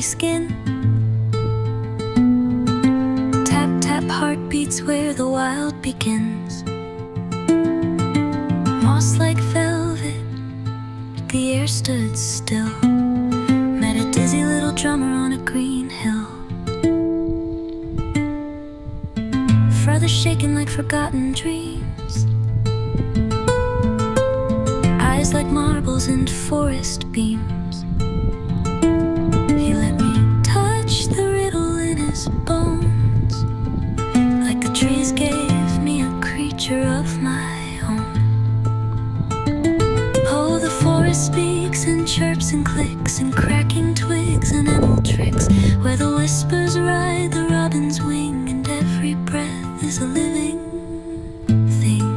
shiny skin. Tap, tap, heartbeats where the wild begins. Moss like velvet, the air stood still. Met a dizzy little drummer on a green hill. Feathers shaking like forgotten dreams. Eyes like marbles in forest beams. He let me touch the riddle in his bones, like the trees gave me a creature of my own. Oh, the forest speaks and chirps and clicks and cracking twigs and emerald tricks, where the whispers ride the robin's wing, and every breath is a living thing.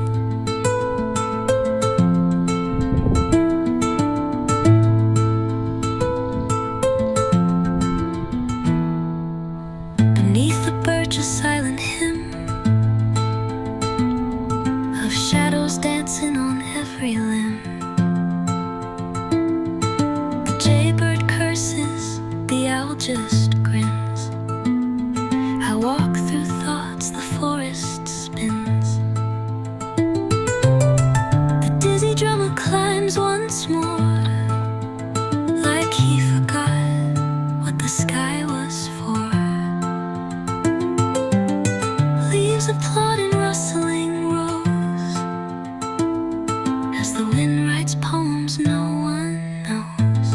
Beneath the birch, a silent hymn of shadows dancing on every limb. The jaybird curses, the owl just grins. I walk through thoughts, the forest spins. The dizzy drummer climbs once more, like he forgot what the sky was for. Leaves applaud in rustling rows, as the wind writes poems no one knows.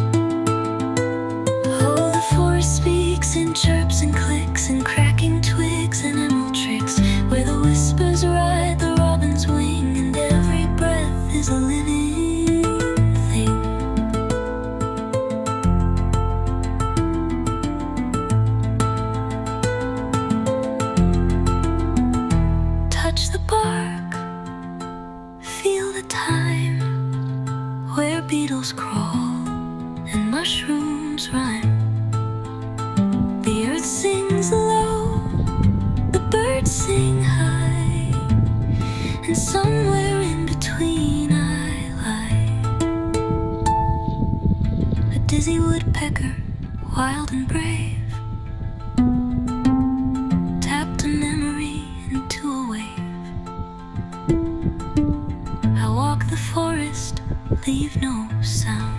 Oh, the forest speaks in chirps and clicks and cracking twigs and emerald tricks, where the whispers ride the robin's wing, and every breath is a living thing. Touch the bark, feel the time, where beetles crawl and mushrooms rhyme. The earth sings low, the birds sing high, and somewhere in between I lie. A dizzy woodpecker, wild and brave, tapped a memory into a wave. I walk the forest, leave no sound.